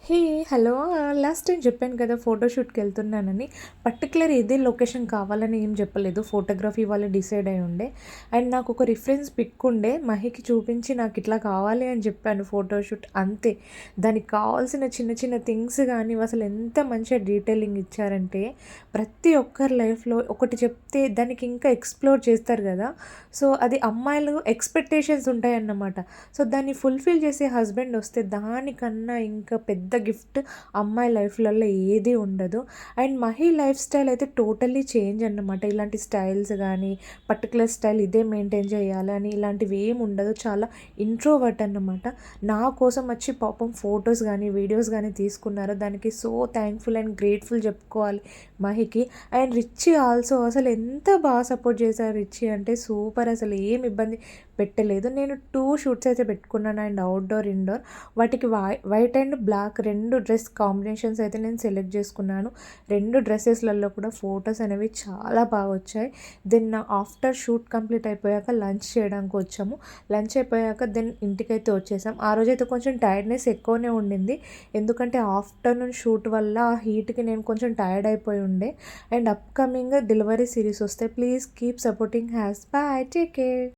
హే! Hello. Last time చెప్పాను కదా! ఫోటోషూట్‌కి వెళ్తున్నానని. పర్టిక్యులర్ ఇదే లొకేషన్ కావాలని ఏం చెప్పలేదు. ఫోటోగ్రఫీ వాళ్ళు డిసైడ్ అయ్యి ఉండే. అండ్ నాకొక రిఫరెన్స్ పిక్ ఉండే. మహికి చూపించి నాకిట్లా కావాలి అని చెప్పాను ఫోటోషూట్ అంతే. దానికి కావాల్సిన చిన్న చిన్న థింగ్స్ గానీ అసలు ఎంత మంచిగా డీటెయిలింగ్ ఇచ్చారంటే, ప్రతి ఒక్కరి లైఫ్‌లో ఒకటి చెప్తే దానికి ఇంకా ఎక్స్‌ప్లోర్ చేస్తారు గదా! సో, అది అమ్మాయిలు ఎక్స్‌పెక్టేషన్స్ ఉంటాయన్నమాట. సో, దాన్ని ఫుల్‌ఫిల్ చేసే హస్బెండ్ వస్తే దానికన్నా ఇంకా పెద్ద గిఫ్ట్ అమ్మాయి లైఫ్‌లలో ఏది ఉండదు. అండ్ మహి లైఫ్ స్టైల్ అయితే టోటల్లీ చేంజ్ అన్నమాట. ఇలాంటి స్టైల్స్ గానీ, పర్టిక్యులర్ స్టైల్ ఇదే మెయింటైన్ చేయాలి అని ఇలాంటివి ఏమి ఉండదు. చాలా ఇంట్రోవర్ట్ అన్నమాట. నా కోసం వచ్చి పాపం ఫోటోస్ గానీ, వీడియోస్ గానీ తీసుకున్నారు. దానికి సో థ్యాంక్‌ఫుల్ అండ్ గ్రేట్‌ఫుల్ చెప్పుకోవాలి మహికి. అండ్ రిచీ ఆల్సో అసలు ఎంత బాగా సపోర్ట్ చేశారు రిచీ అంటే సూపర్, అసలు ఏమి ఇబ్బంది పెట్టలేదు. నేను 2 షూట్స్ అయితే పెట్టుకున్నాను అండ్ అవుట్‌డోర్, ఇండోర్. వాటికి white and black 2 dress combinations అయితే నేను సెలెక్ట్ చేసుకున్నాను. 2 డ్రెసెస్‌లలో కూడా ఫోటోస్ అనేవి చాలా బాగా వచ్చాయి. దెన్ ఆఫ్టర్ షూట్ కంప్లీట్ అయిపోయాక లంచ్ చేయడానికి వచ్చాము. లంచ్ అయిపోయాక దెన్ ఇంటికైతే వచ్చేసాం. ఆ రోజైతే కొంచెం టైర్డ్‌నెస్ ఎక్కువనే ఉండింది. ఎందుకంటే ఆఫ్టర్‌నూన్ షూట్ వల్ల ఆ హీట్‌కి నేను కొంచెం టైర్డ్ అయిపోయి ఉండే. అండ్ అప్‌కమింగ్ డెలివరీ సీరీస్ వస్తాయి. Please keep supporting has. By. Take care.